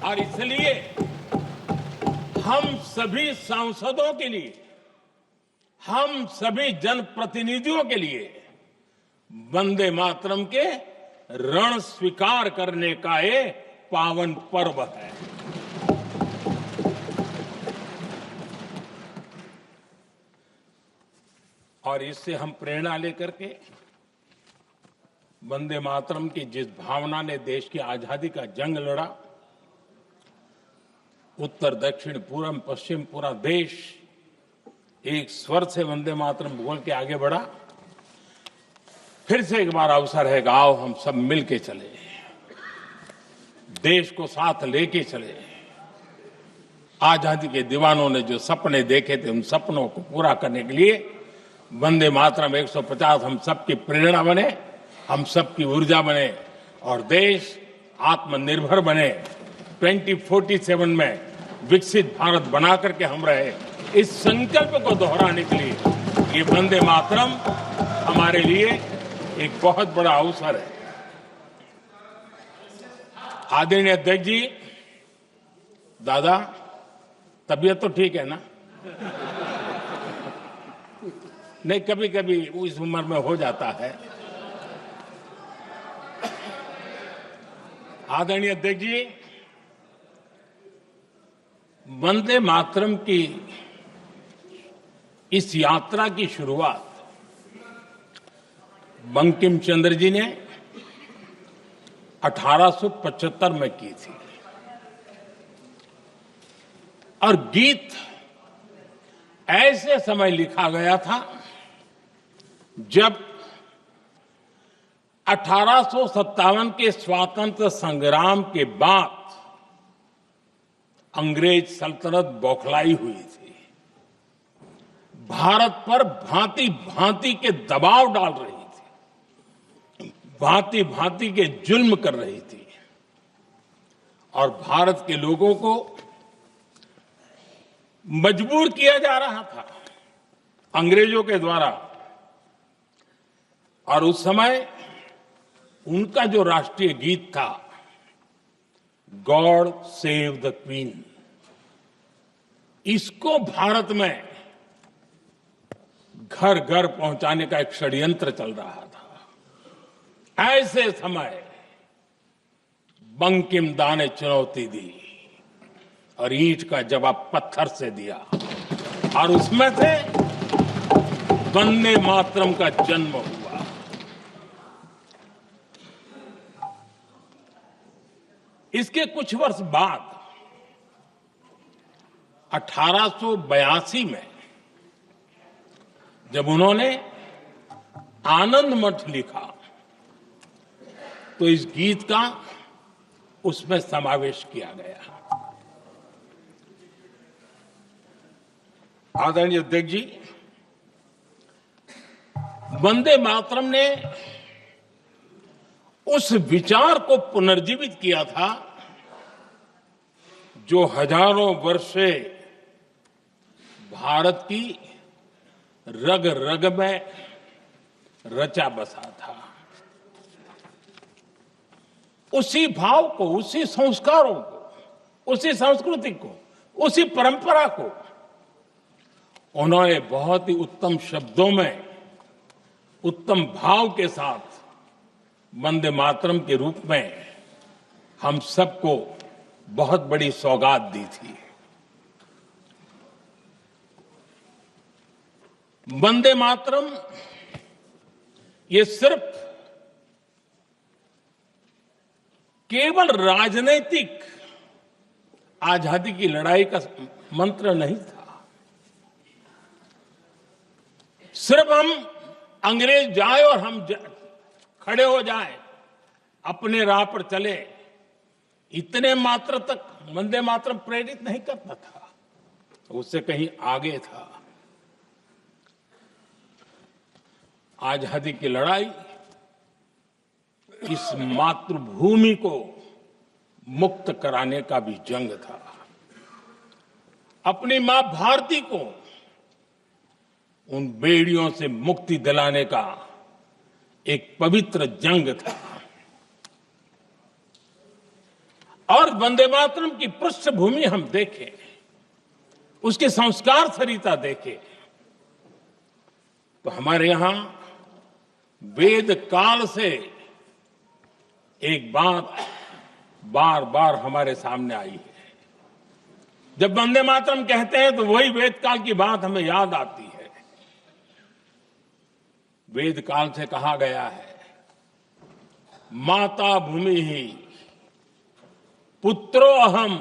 और इसलिए हम सभी सांसदों के लिए, हम सभी जनप्रतिनिधियों के लिए वंदे मातरम के ऋण स्वीकार करने का ये पावन पर्व है। और इससे हम प्रेरणा लेकर के वंदे मातरम की जिस भावना ने देश की आजादी का जंग लड़ा, उत्तर दक्षिण पूर्व पश्चिम पूरा देश एक स्वर से वंदे मातरम बोल के आगे बढ़ा। फिर से एक बार अवसर है, आओ हम सब मिल के चले, देश को साथ लेके चले। आजादी के दीवानों ने जो सपने देखे थे, उन सपनों को पूरा करने के लिए वंदे मातरम 150 हम सबकी प्रेरणा बने, हम सबकी ऊर्जा बने और देश आत्मनिर्भर बने। 2047 में विकसित भारत बना करके हम रहे, इस संकल्प को दोहराने के लिए ये वंदे मातरम हमारे लिए एक बहुत बड़ा अवसर है। आदरणीय अध्यक्ष जी, दादा तबीयत तो ठीक है ना? नहीं, कभी कभी इस उम्र में हो जाता है। आदरणीय अध्यक्ष जी, वंदे मातरम की इस यात्रा की शुरुआत बंकिम चंद्र जी ने 1875 में की थी और गीत ऐसे समय लिखा गया था जब 1857 के स्वातंत्र संग्राम के बाद अंग्रेज सल्तनत बौखलाई हुई थी, भारत पर भांति भांति के दबाव डाल रही थी, भांति भांति के जुल्म कर रही थी और भारत के लोगों को मजबूर किया जा रहा था अंग्रेजों के द्वारा। और उस समय उनका जो राष्ट्रीय गीत था, गॉड सेव द क्वीन, इसको भारत में घर घर पहुंचाने का एक षड्यंत्र चल रहा था। ऐसे समय बंकिम दा ने चुनौती दी और ईंट का जवाब पत्थर से दिया और उसमें से वंदे मातरम का जन्म हुआ। इसके कुछ वर्ष बाद 1882 में जब उन्होंने आनंद मठ लिखा तो इस गीत का उसमें समावेश किया गया। आदरणीय अध्यक्ष जी, वंदे मातरम ने उस विचार को पुनर्जीवित किया था जो हजारों वर्ष से भारत की रग रग में रचा बसा था। उसी भाव को, उसी संस्कारों को, उसी संस्कृति को, उसी परंपरा को उन्होंने बहुत ही उत्तम शब्दों में, उत्तम भाव के साथ वंदे मातरम के रूप में हम सबको बहुत बड़ी सौगात दी थी। वंदे मातरम ये सिर्फ केवल राजनीतिक आजादी की लड़ाई का मंत्र नहीं था। सिर्फ हम अंग्रेज जाए और हम खड़े हो जाए, अपने राह पर चले, इतने मात्र तक वंदे मातरम प्रेरित नहीं करता था, उससे कहीं आगे था। आजादी की लड़ाई इस मातृभूमि को मुक्त कराने का भी जंग था। अपनी मां भारती को उन बेड़ियों से मुक्ति दिलाने का एक पवित्र जंग था। और वंदे मातरम की पृष्ठभूमि हम देखें, उसके संस्कार सरिता देखें, तो हमारे यहां वेद काल से एक बात बार बार हमारे सामने आई है। जब वंदे मातरम कहते हैं तो वही वेद काल की बात हमें याद आती है। वेद काल से कहा गया है, माता भूमि ही पुत्रो अहम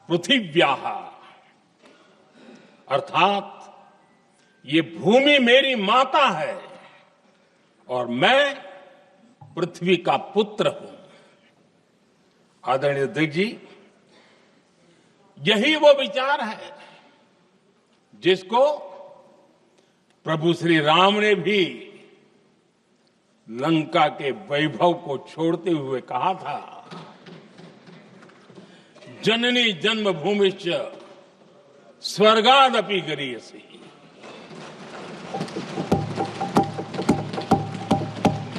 पृथिव्याः, अर्थात ये भूमि मेरी माता है और मैं पृथ्वी का पुत्र हूं। आदरणीय अध्यक्ष जी, यही वो विचार है जिसको प्रभु श्री राम ने भी लंका के वैभव को छोड़ते हुए कहा था, जननी जन्मभूमिश्च स्वर्गादपि गरीयसी।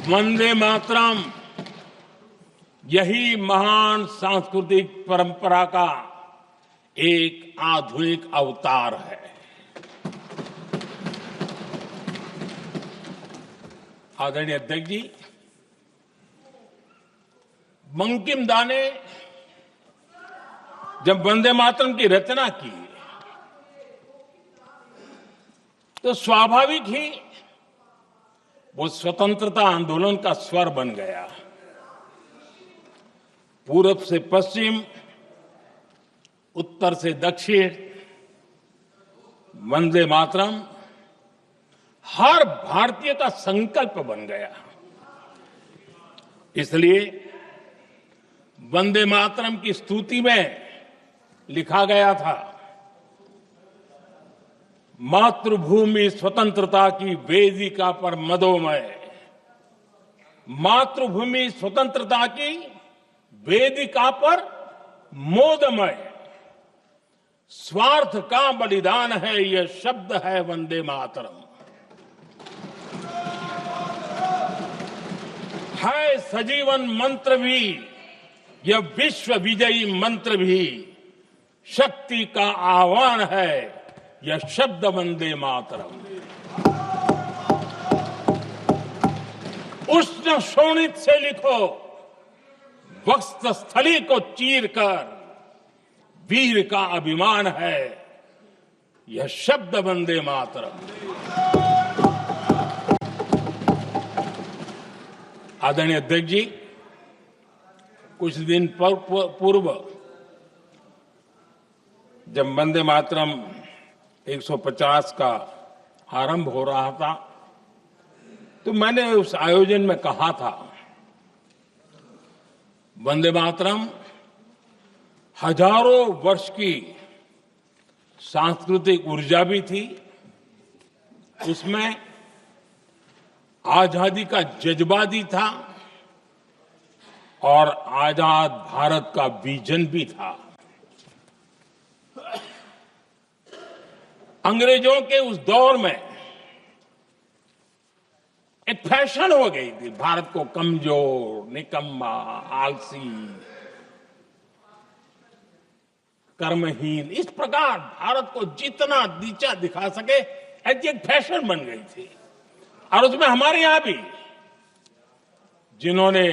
वंदे मातरम यही महान सांस्कृतिक परंपरा का एक आधुनिक अवतार है। आदरणीय अध्यक्ष जी, बंकिम दा ने जब वंदे मातरम की रचना की तो स्वाभाविक ही वो स्वतंत्रता आंदोलन का स्वर बन गया। पूरब से पश्चिम, उत्तर से दक्षिण, वंदे मातरम हर भारतीय का संकल्प बन गया। इसलिए वंदे मातरम की स्तुति में लिखा गया था, मातृभूमि स्वतंत्रता की वेदिका पर मदोमय, मातृभूमि स्वतंत्रता की वेदिका पर मोदमय, स्वार्थ का बलिदान है यह शब्द है वंदे मातरम। है सजीवन मंत्र भी यह विश्व विजयी मंत्र भी, शक्ति का आह्वान है यह शब्द वंदे मातरम। उष्ण शोणित से लिखो, वक्ष स्थली को चीर कर, वीर का अभिमान है यह शब्द वंदे मातरम। आदरणीय अध्यक्ष जी, कुछ दिन पूर्व जब वंदे मातरम 150 का आरंभ हो रहा था तो मैंने उस आयोजन में कहा था, वंदे मातरम हजारों वर्ष की सांस्कृतिक ऊर्जा भी थी, उसमें आजादी का जज्बा भी था और आजाद भारत का विजन भी था। अंग्रेजों के उस दौर में एक फैशन हो गई थी भारत को कमजोर, निकम्मा, आलसी, कर्महीन, इस प्रकार भारत को जितना नीचा दिखा सके ऐसी एक फैशन बन गई थी। और उसमें हमारे यहां भी जिन्होंने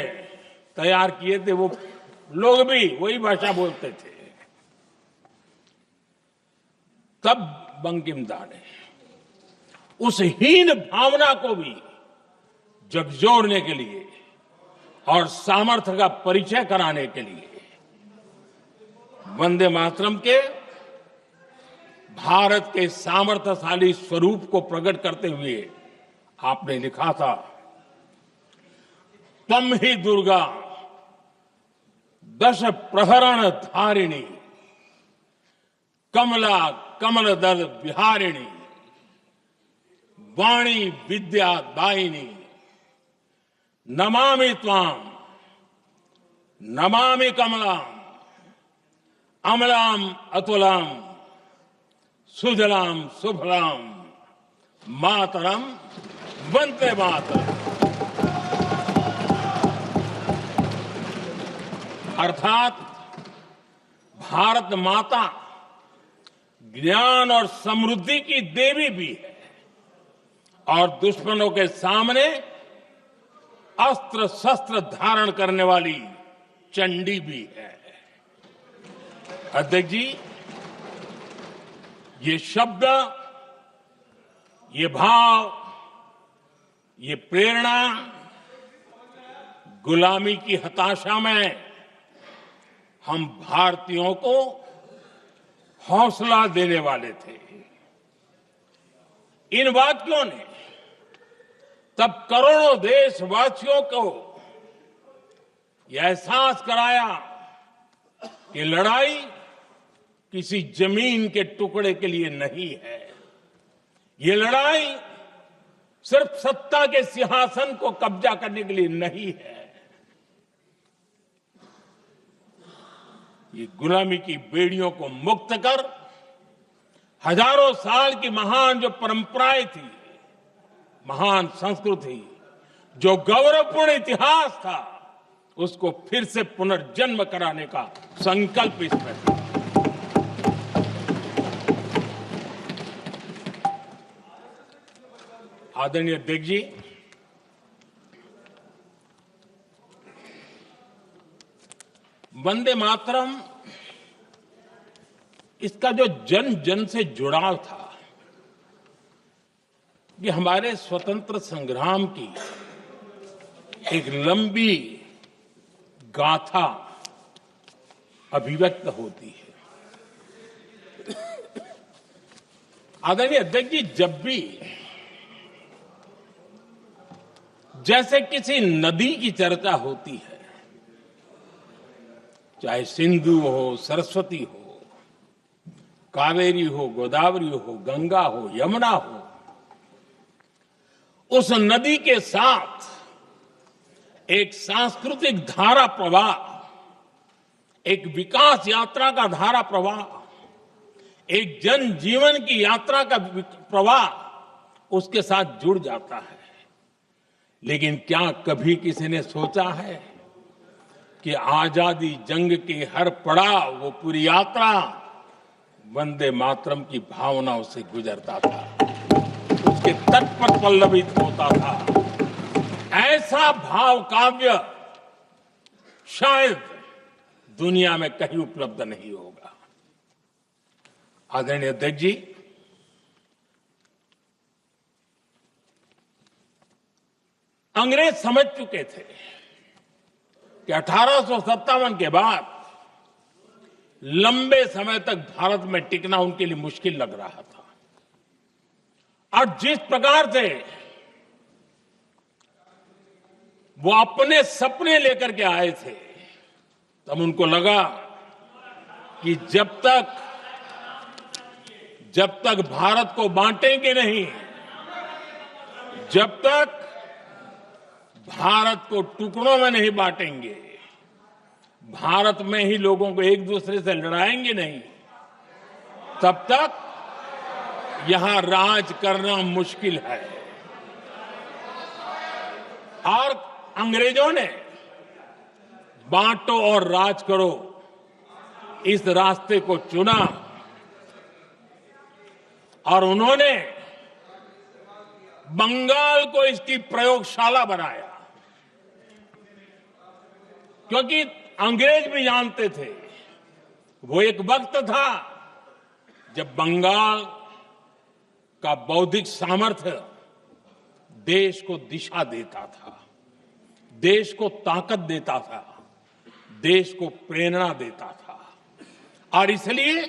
तैयार किए थे वो लोग भी वही भाषा बोलते थे। तब बंकिम दा ने उस हीन भावना को भी झकझोरने के लिए और सामर्थ्य का परिचय कराने के लिए वंदे मातरम के भारत के सामर्थ्यशाली स्वरूप को प्रकट करते हुए आपने लिखा था, तम ही दुर्गा दश प्रहरण धारिणी, कमला कमल दल विहारिणी, वाणी विद्या दायिनी, नमामि त्वाम नमामि कमलाम, अमलाम अतुलाम, सुजलाम सुफलाम, मातरम वंदे मातरम। अर्थात भारत माता ज्ञान और समृद्धि की देवी भी है और दुश्मनों के सामने अस्त्र शस्त्र धारण करने वाली चंडी भी है। अध्यक्ष जी, ये शब्द, ये भाव, ये प्रेरणा गुलामी की हताशा में हम भारतीयों को हौसला देने वाले थे। इन वाक्यों ने तब करोड़ों देशवासियों को यह एहसास कराया कि लड़ाई किसी जमीन के टुकड़े के लिए नहीं है। ये लड़ाई सिर्फ सत्ता के सिंहासन को कब्जा करने के लिए नहीं है। ये गुलामी की बेड़ियों को मुक्त कर हजारों साल की महान जो परंपराएं थी, महान संस्कृति, जो गौरवपूर्ण इतिहास था, उसको फिर से पुनर्जन्म कराने का संकल्प इसमें था। आदरणीय अध्यक्ष जी, वंदे मातरम, इसका जो जन जन से जुड़ाव था, ये हमारे स्वतंत्र संग्राम की एक लंबी गाथा अभिव्यक्त होती है। आदरणीय अध्यक्ष जी, जब भी जैसे किसी नदी की चर्चा होती है, चाहे सिंधु हो, सरस्वती हो, कावेरी हो, गोदावरी हो, गंगा हो, यमुना हो, उस नदी के साथ एक सांस्कृतिक धारा प्रवाह, एक विकास यात्रा का धारा प्रवाह, एक जन जीवन की यात्रा का प्रवाह उसके साथ जुड़ जाता है। लेकिन क्या कभी किसी ने सोचा है कि आजादी जंग के हर पड़ाव, वो पूरी यात्रा वंदे मातरम की भावनाओं से गुजरता था, उसके तट पर पल्लवित होता था। ऐसा भाव काव्य शायद दुनिया में कहीं उपलब्ध नहीं होगा। आदरणीय अध्यक्ष जी, अंग्रेज समझ चुके थे कि 1857 के बाद लंबे समय तक भारत में टिकना उनके लिए मुश्किल लग रहा था। और जिस प्रकार से वो अपने सपने लेकर के आए थे, तब उनको लगा कि जब तक भारत को बांटेंगे नहीं, जब तक भारत को टुकड़ों में नहीं बांटेंगे, भारत में ही लोगों को एक दूसरे से लड़ाएंगे नहीं, तब तक यहां राज करना मुश्किल है। और अंग्रेजों ने बांटो और राज करो इस रास्ते को चुना और उन्होंने बंगाल को इसकी प्रयोगशाला बनाया। क्योंकि अंग्रेज भी जानते थे, वो एक वक्त था जब बंगाल का बौद्धिक सामर्थ्य देश को दिशा देता था, देश को ताकत देता था, देश को प्रेरणा देता था। और इसलिए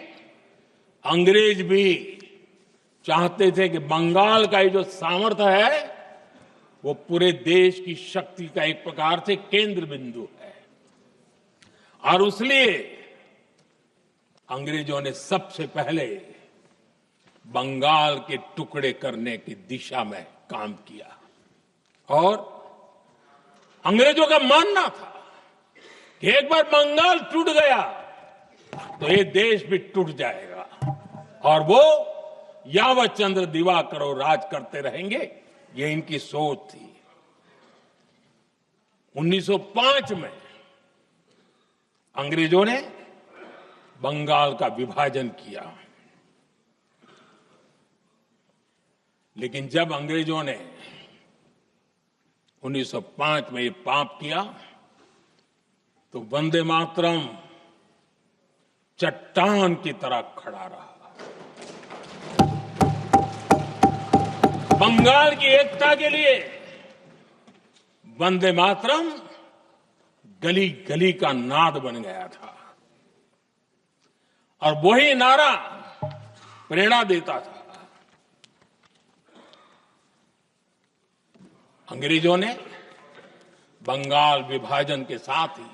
अंग्रेज भी चाहते थे कि बंगाल का ये जो सामर्थ्य है, वो पूरे देश की शक्ति का एक प्रकार से केंद्र बिंदु है। और इसलिए अंग्रेजों ने सबसे पहले बंगाल के टुकड़े करने की दिशा में काम किया। और अंग्रेजों का मानना था कि एक बार बंगाल टूट गया तो ये देश भी टूट जाएगा, और वो यावत चंद्र दिवाकरो राज करते रहेंगे, ये इनकी सोच थी। 1905 में अंग्रेजों ने बंगाल का विभाजन किया, लेकिन जब अंग्रेजों ने 1905 में ये पाप किया तो वंदे मातरम चट्टान की तरह खड़ा रहा। बंगाल की एकता के लिए वंदे मातरम गली गली का नाद बन गया था और वही नारा प्रेरणा देता था। अंग्रेजों ने बंगाल विभाजन के साथ ही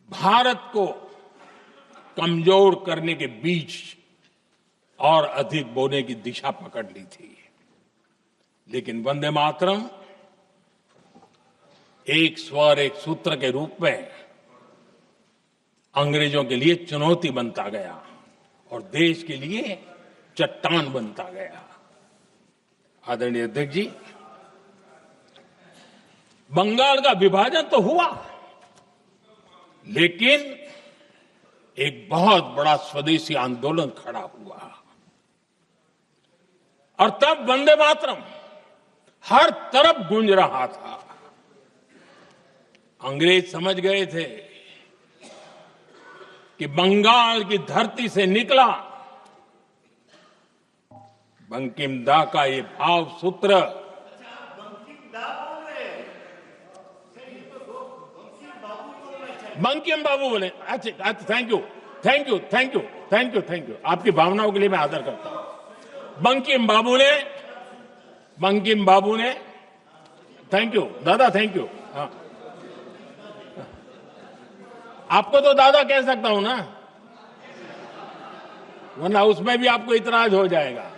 भारत को कमजोर करने के बीच और अधिक बोने की दिशा पकड़ ली थी, लेकिन वंदे मातरम एक स्वर एक सूत्र के रूप में अंग्रेजों के लिए चुनौती बनता गया और देश के लिए चट्टान बनता गया। आदरणीय अध्यक्ष जी, बंगाल का विभाजन तो हुआ, लेकिन एक बहुत बड़ा स्वदेशी आंदोलन खड़ा हुआ और तब वंदे मातरम हर तरफ गूंज रहा था। अंग्रेज समझ गए थे कि बंगाल की धरती से निकला बंकिम दा का ये भाव सूत्र बंकिम बाबू बोले। अच्छा, thank you thank you thank you thank you thank you, आपकी भावनाओं के लिए मैं आदर करता हूं। बंकिम बाबू ने थैंक यू दादा, थैंक यू। हाँ, आपको तो दादा कह सकता हूं ना, वरना उसमें भी आपको इतराज हो जाएगा।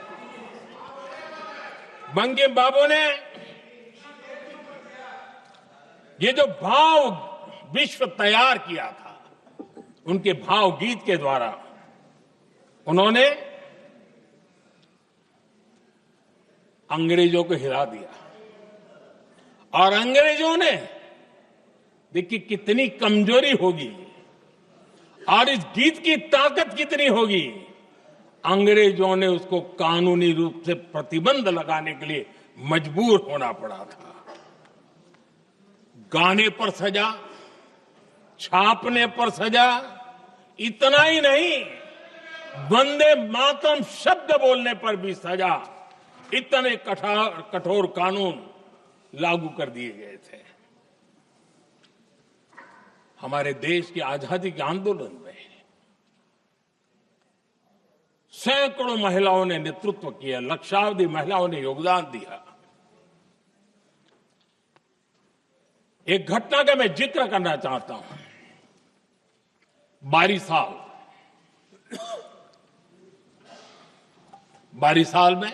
बंकिम बाबू ने ये जो भाव विश्व तैयार किया था, उनके भाव गीत के द्वारा उन्होंने अंग्रेजों को हिला दिया और अंग्रेजों ने देखिए कितनी कमजोरी होगी और इस गीत की ताकत कितनी होगी। अंग्रेजों ने उसको कानूनी रूप से प्रतिबंध लगाने के लिए मजबूर होना पड़ा था। गाने पर सजा, छापने पर सजा, इतना ही नहीं, वंदे मातरम शब्द बोलने पर भी सजा। इतने कठोर कानून लागू कर दिए गए थे। हमारे देश की आजादी के आंदोलन में सैकड़ों महिलाओं ने नेतृत्व किया, लक्षावधि महिलाओं ने योगदान दिया। एक घटना का मैं जिक्र करना चाहता हूं। 12 साल में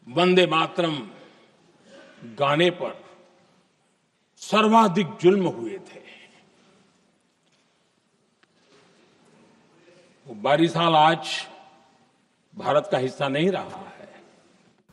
वंदे मातरम गाने पर सर्वाधिक जुल्म हुए थे। वो 12 साल आज भारत का हिस्सा नहीं रहा है,